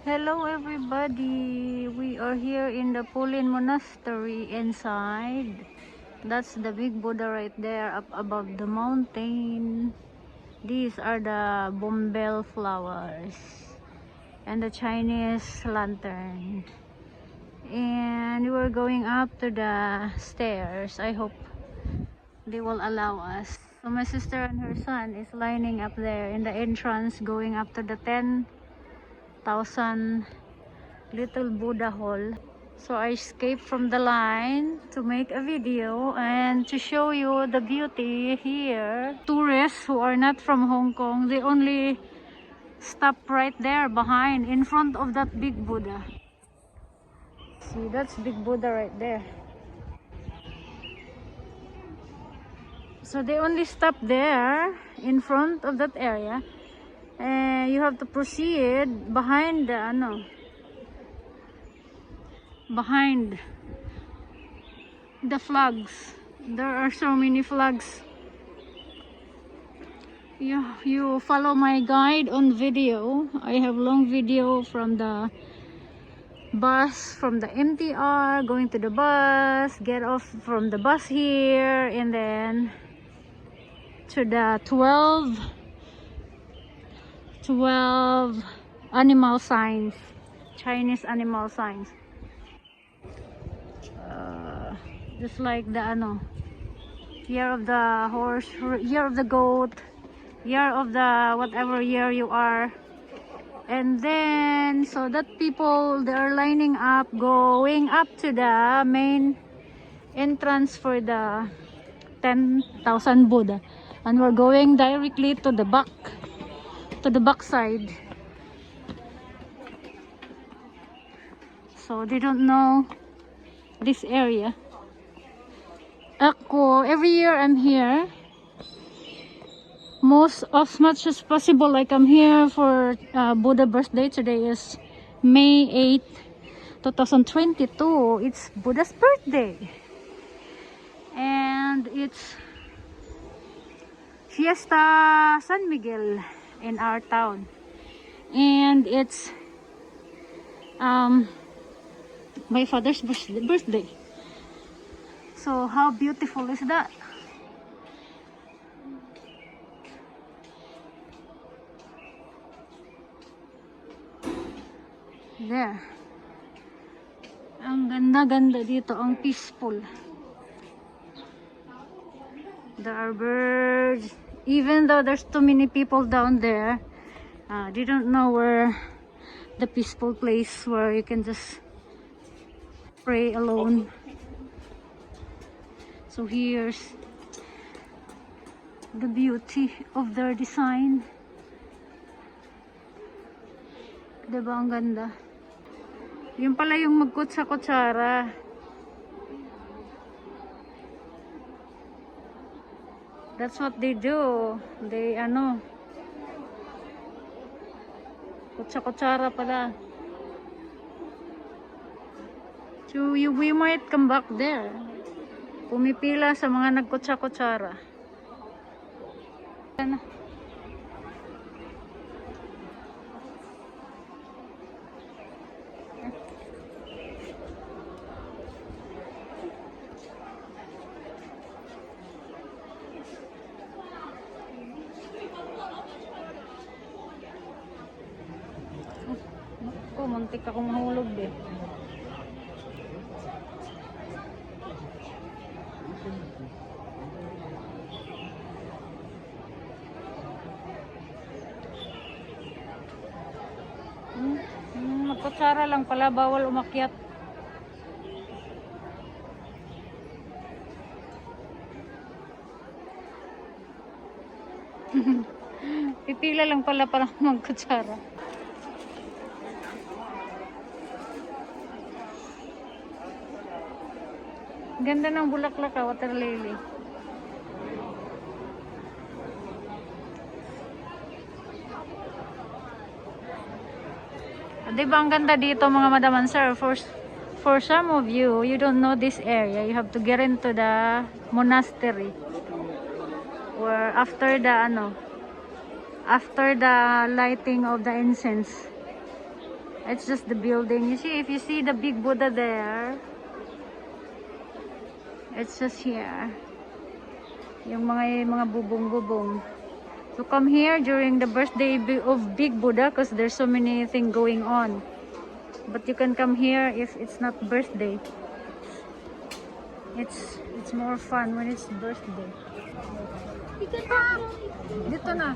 Hello everybody, we are here in the Pulin Monastery inside. That's the big Buddha right there up above the mountain. These are the bombel flowers and the Chinese lantern. And we're going up to the stairs. I hope they will allow us. So my sister and her son is lining up there in the entrance going up to the 10,000 little Buddha hall. So I escaped from the line to make a video and to show you the beauty here. Tourists who are not from Hong Kong, they only stop right there behind in front of that big Buddha. See, that's big Buddha right there. So they only stop there in front of that area, and you have to proceed behind the behind the flags. There are so many flags. You follow my guide on video. I have long video from the bus, from the MTR, going to the bus, get off from the bus here, and then to the 12 animal signs, Chinese animal signs. Just like the year of the horse, year of the goat, year of the whatever year you are. And then so that people, they are lining up going up to the main entrance for the 10,000 Buddha, and we're going directly to the back side. So they don't know this area. Every year I'm here. As much as possible, like I'm here for Buddha birthday. Today is May 8, 2022. It's Buddha's birthday. And it's Fiesta San Miguel in our town. And it's my father's birthday. So how beautiful is that? There. Ang ganda-ganda dito, ang peaceful. There are birds. Even though there's too many people down there, they don't know where the peaceful place where you can just pray alone. So here's the beauty of their design. Diba ang ganda? Yun pala yung magkutsa-kutsara. That's what they do. They kutsa-kutsara pala. So we might come back there. Pumipila sa mga nagkutsa-kutsara. Muntik akong mahulog eh. Magkutsara lang pala, bawal umakyat. Pipila lang pala para magkutsara. Ganda ng bulaklak, water lily. Diba ang ganda dito mga madam and sir? For some of you, you don't know this area. You have to get into the monastery. Where after the lighting of the incense, It's just the building. You see, if you see the big Buddha there, it's just here. Yung mga bubong-bubong. So come here during the birthday of Big Buddha because there's so many things going on. But you can come here if it's not birthday. It's more fun when it's birthday. Dito na.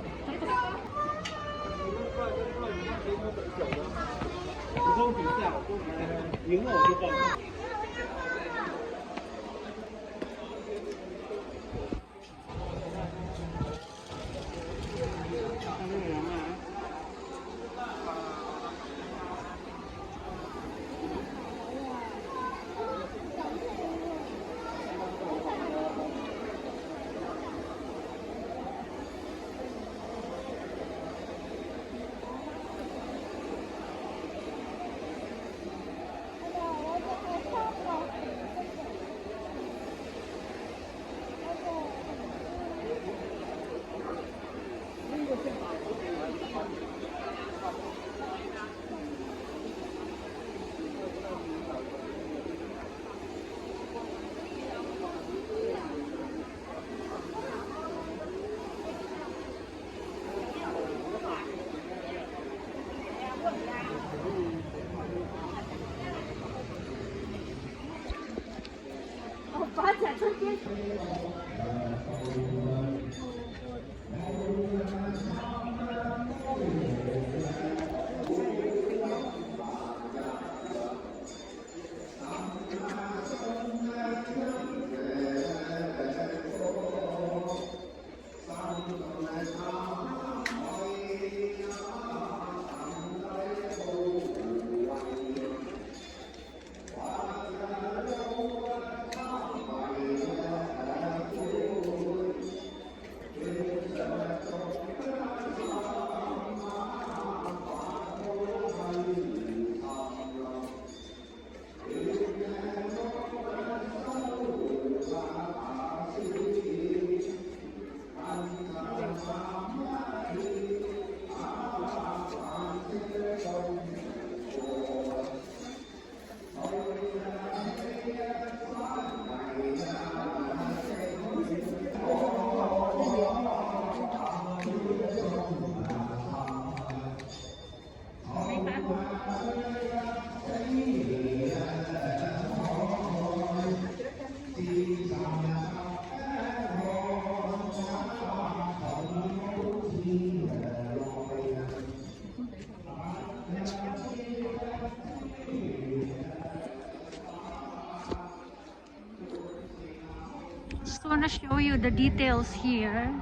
Just want to show you the details here.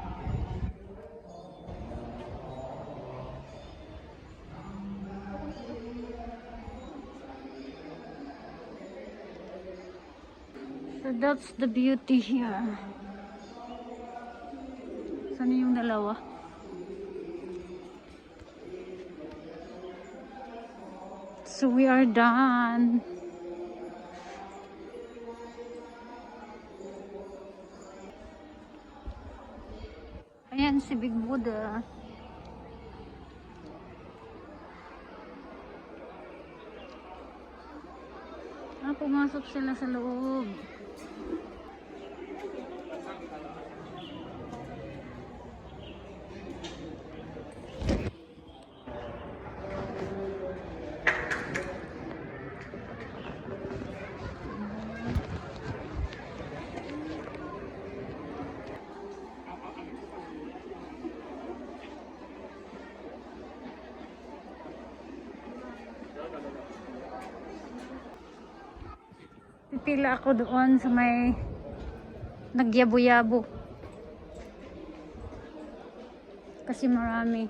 So that's the beauty here. Saan yung dalawa? So we are done. Ayan si Big Buddha. Pumasok sila sa loob. Pipila ako doon sa may nagyabo-yabo kasi marami.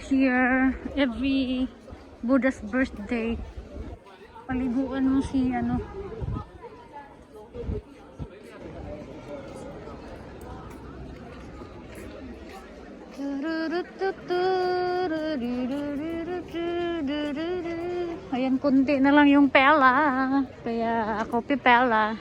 Here every Buddha's birthday paliguan mo si ano ayan Kunti na lang yung pela. Kaya ako pipela.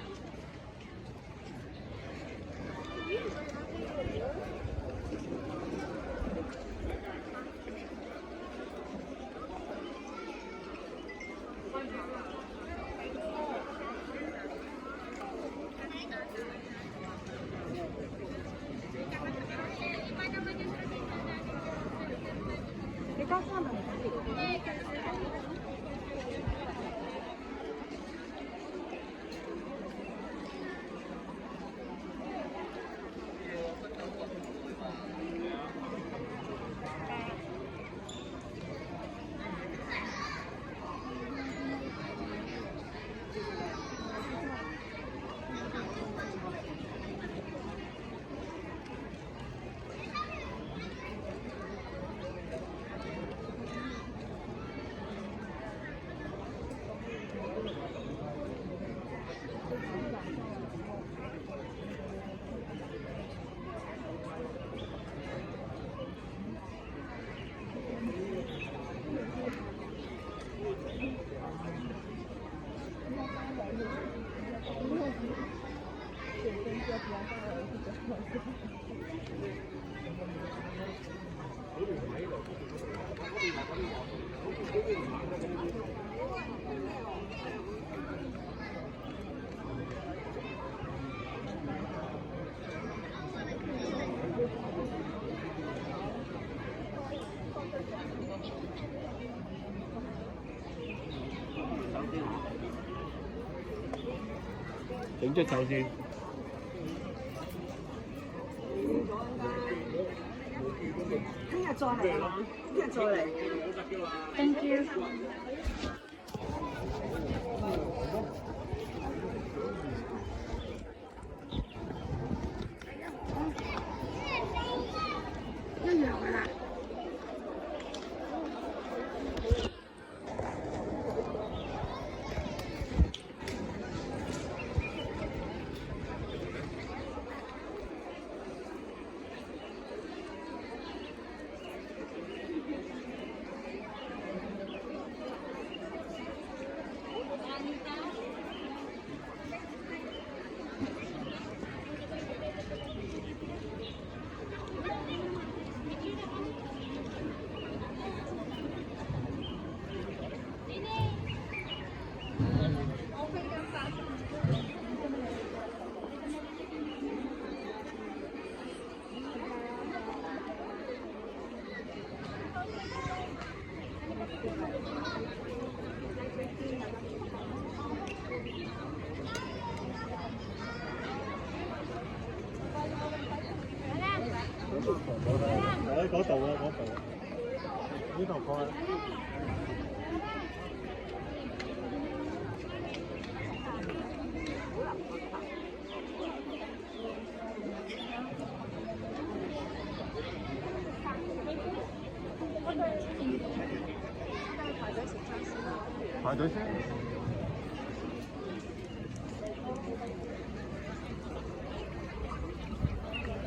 Thank you.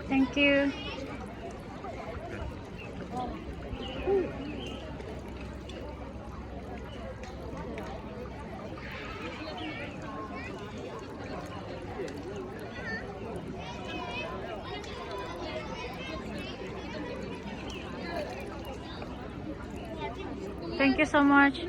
Thank you. Thank you so much.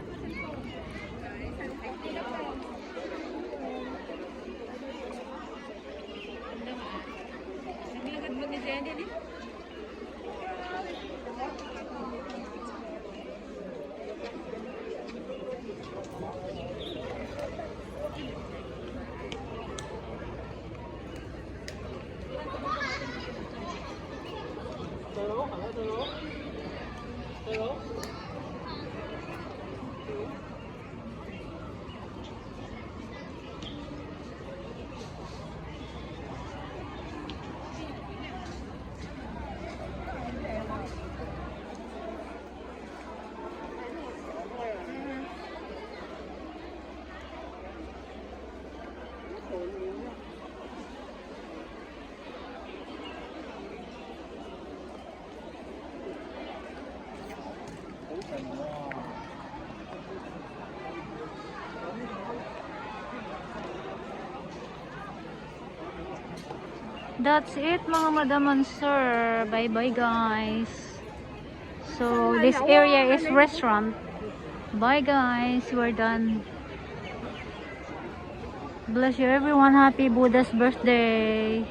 That's it mga madam and sir. Bye bye guys. So this area is restaurant. Bye guys. We're done. Bless you everyone. Happy Buddha's birthday.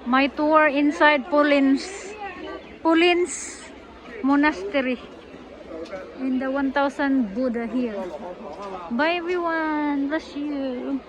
My tour inside Pulin's Monastery in the 1000 Buddha here. Bye everyone. Bless you.